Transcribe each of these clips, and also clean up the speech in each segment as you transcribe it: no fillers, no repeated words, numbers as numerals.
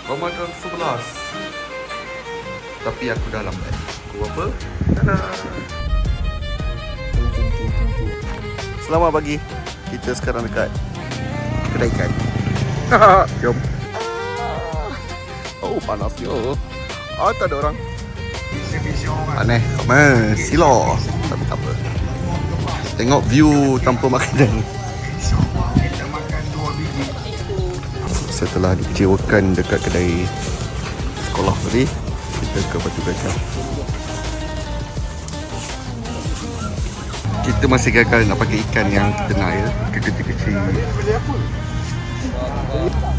Ramadan 11. Tapi aku dah lambat. Aku apa? Tada! Selamat pagi. Kita sekarang dekat kedai ikan. Jom. Oh, panas yo. Tak ada orang. Aneh. Silo. Tapi tak apa. Tengok view tanpa makanan. Setelah dikecewakan dekat kedai sekolah tadi, kita ke Batu Gajah. Kita masih gagal nak pakai ikan yang kita nak ya, kecil-kecil.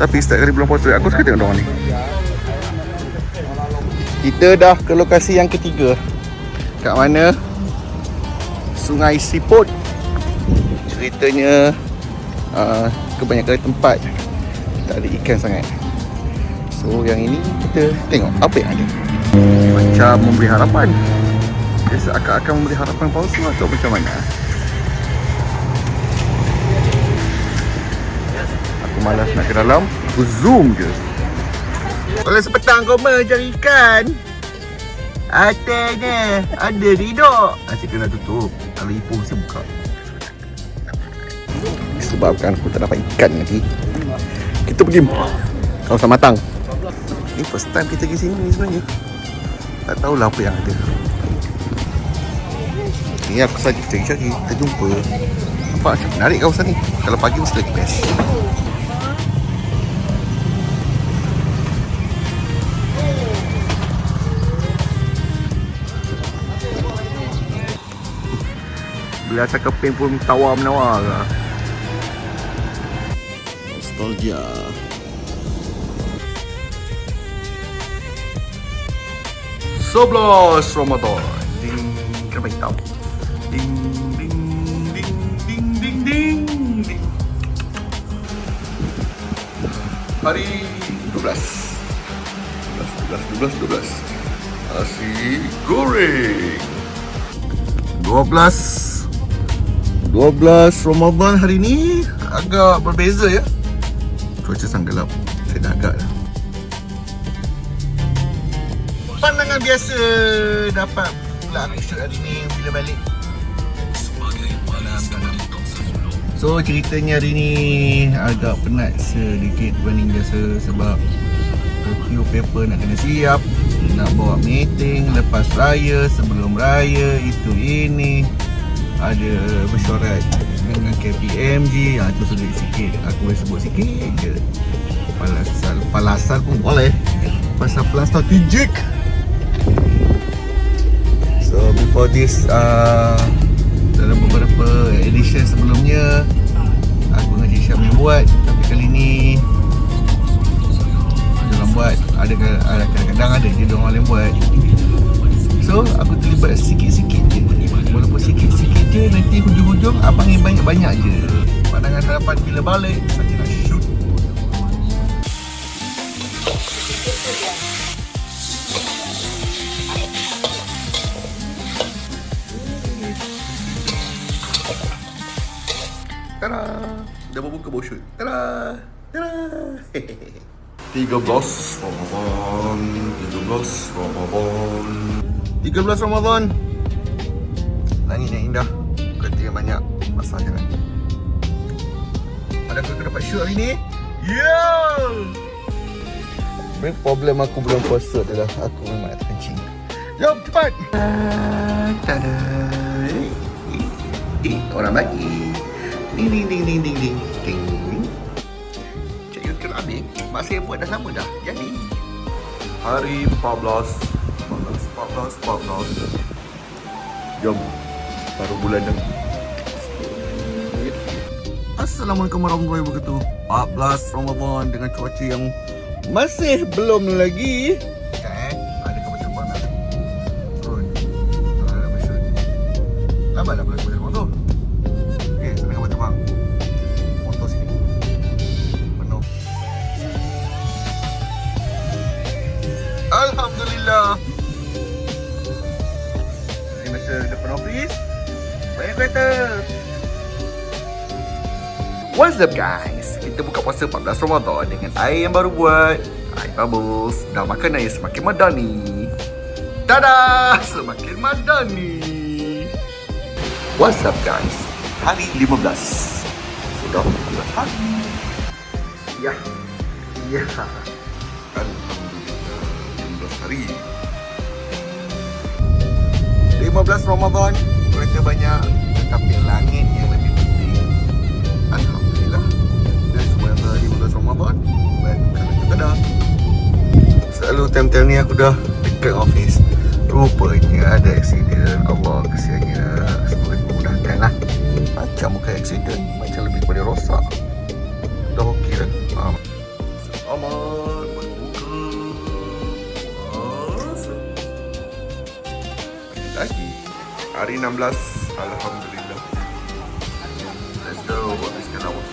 Tapi setiap kali bulan puasa, aku suka tengok orang ni. Kita dah ke lokasi yang ketiga. Kat mana? Sungai Siput. Ceritanya kebanyakan tempat tak ada ikan sangat. So yang ini kita tengok apa yang ada. Macam memberi harapan. Dia seakan-akan memberi harapan palsu atau macam mana? Aku malas nak ke dalam. Aku zoom je. Kalau sepetang kau mencari ikan, atasnya ada ridok. Asyik kena tutup. Kalau Ipoh mesti buka. Disebabkan aku tak dapat ikan lagi, kita pergi kawasan Matang. Ini first time kita pergi sini ni sebenarnya. Tak tahulah apa yang ada. Ni aku saja cari-cari, kita jumpa. Nampak macam menarik kawasan ni. Kalau pagi mesti lagi best. Bila asal keping pun tawar-menawar lah. Nostalgia. Sebelas Ramadan. Ding, kenapa hitam? Ding, ding, ding, ding, ding, ding, ding. Hari 12. 12. Nasi goreng. 12 Ramadan hari ni agak berbeza ya. Cuaca sangat gelap. Saya dah agak dah. Pandangan biasa dapat pula aku shoot hari ni bila balik. So ceritanya hari ni agak penat sedikit berbanding biasa sebab few paper nak kena siap, nak bawa meeting lepas raya, sebelum raya, itu ini. Ada bersyarat dengan KPMG. Itu sedikit sikit. Aku boleh sebut sikit je. Palasan pun boleh. Pasal plan strategik. So before this dalam beberapa edition sebelumnya aku dengan Cik Syam yang buat. Tapi kali ni dalam buat ada kadang-kadang ada je diorang yang buat. So aku terlibat sikit-sikit je. Walaupun sikit-sikit je, nanti hujung-hujung abang yang banyak-banyak je. Pandangan harapan bila balik saya nak shoot. Tada! Dah berbuka baru shoot. Tada! Tada! 13 Ramadan. 13 Ramadan. Langit yang indah. Kereta yang banyak. Pasal jangan. Adakah aku dapat shoot hari ni? Main problem aku belum puasa adalah aku memang nak kencing. Jom cepat. Tada. Orang bagi. Ding. Cik Yudhkar Abik masih buat dah lama dah. Jadi hari 14. Jom. Baru bulan dah. Assalamualaikum warahmatullahi wabarakatuh. 14 Ramadan dengan cuaca yang masih belum lagi. Ada kapal terbang nak turun. Ada maksud. Lambatlah kapal terbang tu. Okey, sana kapal terbang. Motor sini. Penuh. Alhamdulillah. Ini masa depan office. Banyak kereta. What's up guys? Kita buka puasa 14 Ramadan dengan air yang baru buat. Hai Bubbles, dah makan air semakin madani. Dadah, semakin madani. What's up guys? Hari 15. Sudah 15 hari. Ya. Alhamdulillah 15 hari. 15 Ramadan, kereta banyak, tetapi langit yang lebih penting. Alhamdulillah. That's weather 15 Ramadan. But kalau kita dah selalu time-time ni aku dah dekat office, rupanya ada accident. Allah kesiannya. Semoga dimudahkan lah. Macam bukan accident, macam lebih kepada rosak. Dah okey dah. Selamat berbuka puasa. Lagi hari 16. Alhamdulillah. Let's go. Habiskan awal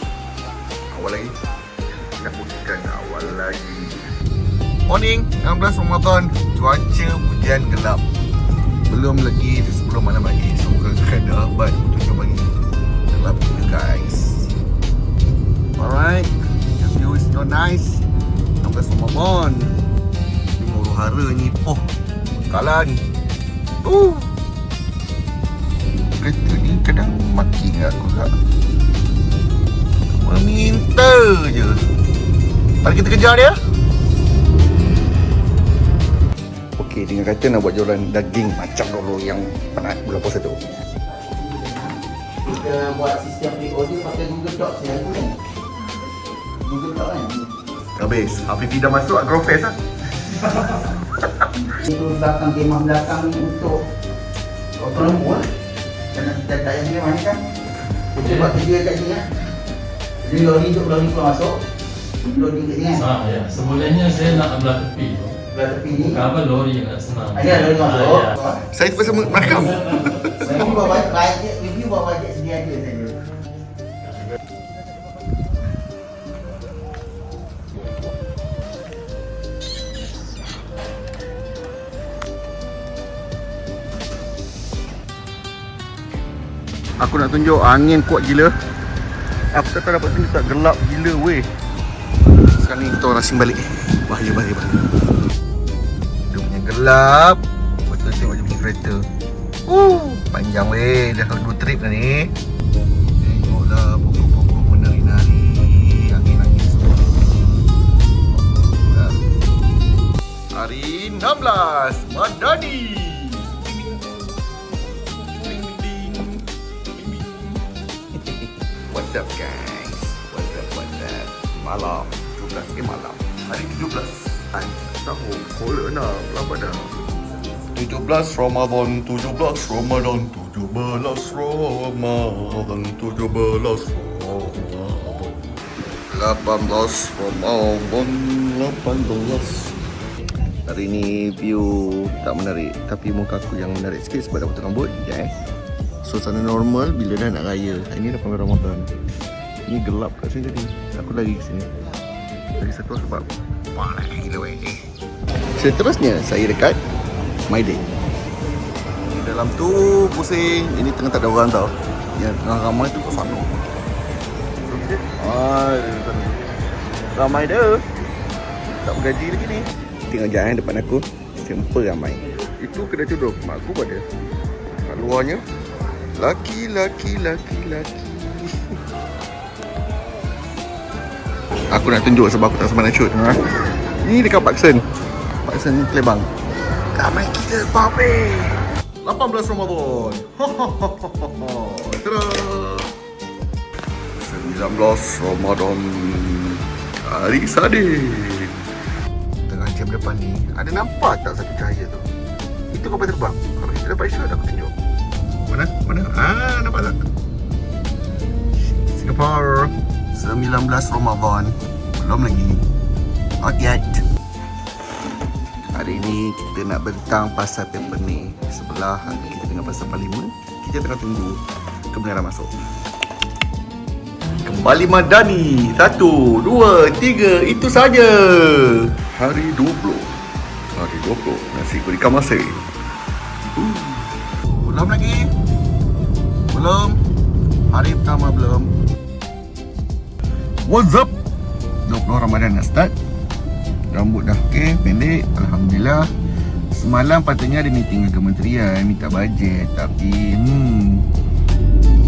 lagi. Habiskan awal lagi. Morning 16 Ramadan. Cuaca hujan gelap. Belum lagi sebelum malam lagi. Semoga ada but 7 pagi gelap juga guys. Alright, the view is so nice. 16 Ramadan. Tengok huru-hara ni. Oh, kalan. Kereta ni kadang maki dengan aku tak. Meminta je. Mari kita kejar dia. Okey, dengan kata nak buat jualan daging macam dulu yang penat bulan puasa tu. Kita buat sistem pre-order pakai Google Docs yang tu kan. Google Docs kan. Habis, Afifi dah masuk Agrofest lah. Itu belakang kemah belakang ni untuk autonomo lah. Kerana kita tak yang kemah ni kan. Kita buat kerja kat sini lah. Jadi lori keluar masuk. Lori kat sini kan. Ya. Sebenarnya saya nak belah tepi tu. Belah tepi ni. Kenapa lori yang nak senang? Ada lori masuk. Saya terpaksa merekam. Review bawa bajet sedia ada saja. Aku nak tunjuk angin kuat gila. Aku tak tahu dapat tunjuk tak, gelap gila weh. Sekarang ni kita orang racing balik. Bahaya. Dia punya gelap. Betul tengok dia punya kereta. Panjang weh, dah 2 trip dah ni. Tengoklah pokok-pokok menari-nari, angin-angin semua. Hari 16 Madani. What's up guys? What's up? Malam 17 malam. Hari 17 tahun corona lambat dah. 17 Ramadan 18 Ramadan 18 Ramadan 18 Hari ni view tak menarik, tapi muka aku yang menarik sikit sebab dah potong rambut. Suasana normal bila dah nak raya. Ini dah pengen Ramadan. Ini gelap kat sini tadi. Aku lari ke sini. Lagi satu sebab panas gila weh. Seterusnya saya dekat My Day. Di dalam tu pusing. Ini tengah tak ada orang tau. Yang tengah ramai tu kat sana. Ramai dah. Tak bergaji lagi ni. Tengok jalan depan aku. Simple ramai. Itu kedai tudung mak aku pada. Kat luarnya Laki. Aku nak tunjuk sebab aku tak sempat nak shoot. Ni dekat Paksen Kelebang. Ramai gila babe. 18 Ramadan. Tada. 19 Ramadan. Hari Sadin. Tengah jam depan ni ada nampak tak satu cahaya tu? Itu kapal terbang. Kalau kita dapat shoot aku tunjuk. Mana? Nampak tak? Singapore 19 Ramadan. Belum lagi. Not yet. Hari ni kita nak bentang pasal paper ni. Sebelah kita dengan pasal parlimen. Kita tengah tunggu kebenaran masuk. Kembali Madani. 1, 2, 3. Itu saja. Hari 20. Nasi goreng masih. Belum lagi. Hari pertama belum. What's up? 20 Ramadan nak start. rambut dah okey, pendek, alhamdulillah. Semalam patutnya ada meeting dengan kementerian minta bajet, tapi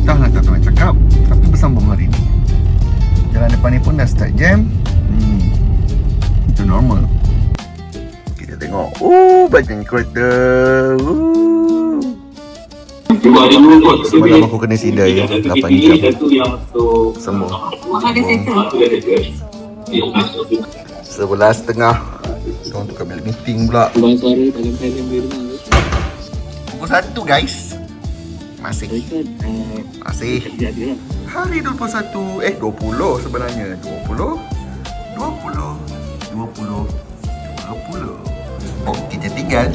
tak tahu nak cakap. Tapi bersambung hari ni. Jalan depan ni pun dah start jam. Itu normal. Kita tengok. Bagian kereta. Semalam aku kena sidai 8 jam. Semua 11.30. Kita untuk ambil meeting pula. Pukul 1 guys. Masih hari 21 20 sebenarnya. 20. Oh, kita tinggal